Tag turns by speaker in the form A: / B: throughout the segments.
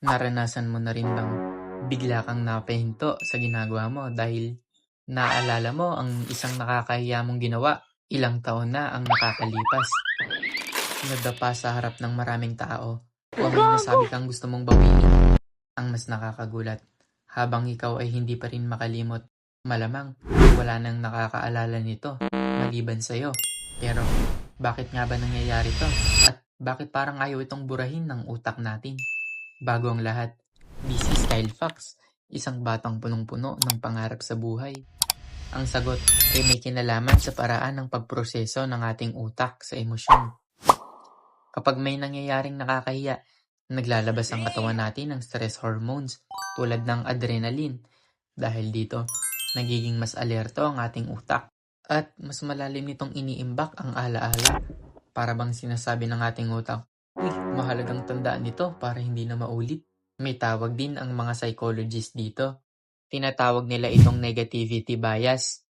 A: Naranasan mo na rin bang bigla kang napahinto sa ginagawa mo dahil naalala mo ang isang nakakahiya mong ginawa ilang taon na ang nakakalipas? Nadapa sa harap ng maraming tao o may nasabi kang gusto mong bawiin? Ang mas nakakagulat, habang ikaw ay hindi pa rin makalimot, malamang wala nang nakakaalala nito maliban sa'yo. Pero bakit nga ba nangyayari to? At bakit parang ayaw itong burahin ng utak natin? Bago ang lahat, busy Style Fox, isang batang punong-puno ng pangarap sa buhay. Ang sagot ay may kinalaman sa paraan ng pagproseso ng ating utak sa emosyon. Kapag may nangyayaring nakakahiya, naglalabas ang katawan natin ng stress hormones tulad ng adrenaline. Dahil dito, nagiging mas alerto ang ating utak at mas malalim nitong iniimbak ang alaala. Para bang sinasabi ng ating utak, uy, mahalagang tandaan nito para hindi na maulit. May tawag din ang mga psychologist dito. Tinatawag nila itong negativity bias.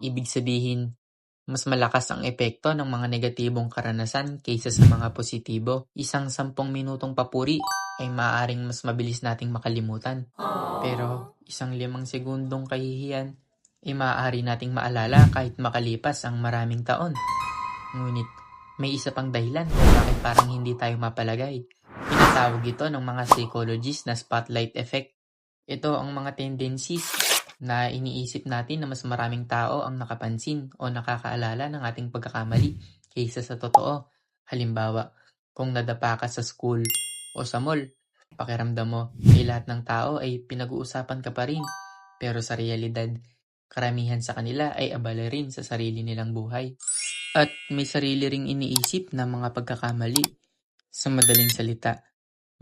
A: Ibig sabihin, mas malakas ang epekto ng mga negatibong karanasan kaysa sa mga positibo. Isang 10 minutong papuri ay maaaring mas mabilis nating makalimutan. Pero isang 5 segundong kahihiyan ay maaari nating maalala kahit makalipas ang maraming taon. Ngunit may isa pang dahilan kung bakit parang hindi tayo mapalagay. Tinatawag ito ng mga psychologists na spotlight effect. Ito ang mga tendencies na iniisip natin na mas maraming tao ang nakapansin o nakakaalala ng ating pagkakamali kaysa sa totoo. Halimbawa, kung nadapa ka sa school o sa mall, pakiramdam mo ay lahat ng tao ay pinag-uusapan ka pa rin. Pero sa realidad, karamihan sa kanila ay abala rin sa sarili nilang buhay. At may sarili ring iniisip na mga pagkakamali. Sa madaling salita,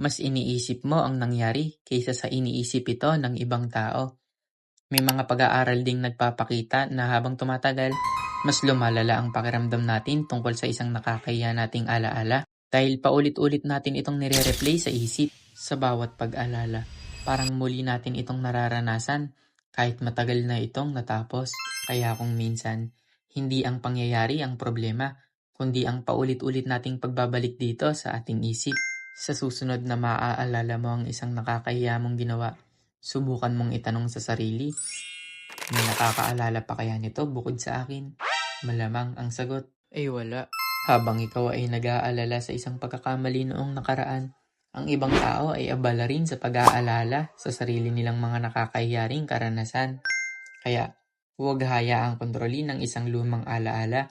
A: mas iniisip mo ang nangyari kaysa sa iniisip ito ng ibang tao. May mga pag-aaral ding nagpapakita na habang tumatagal, mas lumalala ang pakiramdam natin tungkol sa isang nakakahiya nating alaala dahil paulit-ulit natin itong nire-replay sa isip sa bawat pag-alala. Parang muli natin itong nararanasan kahit matagal na itong natapos. Kaya kung minsan, hindi ang pangyayari ang problema, kundi ang paulit-ulit nating pagbabalik dito sa ating isip. Sa susunod na maaalala mo ang isang nakakahiya mong ginawa, subukan mong itanong sa sarili, may nakakaalala pa kaya nito bukod sa akin? Malamang ang sagot ay wala. Habang ikaw ay nag-aalala sa isang pagkakamali noong nakaraan, ang ibang tao ay abala rin sa pag-aalala sa sarili nilang mga nakakahiyaring karanasan. Kaya huwag hayaang kontrolin ng isang lumang alaala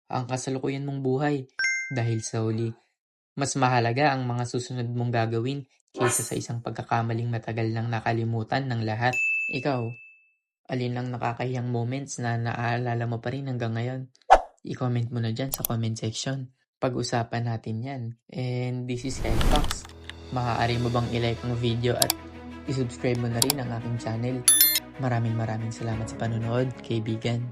A: ang kasalukuyan mong buhay dahil sa huli, mas mahalaga ang mga susunod mong gagawin kaysa sa isang pagkakamaling matagal nang nakalimutan ng lahat. Ikaw, alin ang nakakahiyang moments na naaalala mo pa rin hanggang ngayon? I-comment mo na dyan sa comment section. Pag-usapan natin yan. And this is Kyle Fox. Maaari mo bang i-like ang video at i-subscribe mo na rin ang aking channel? Maraming salamat sa panonood, kaibigan.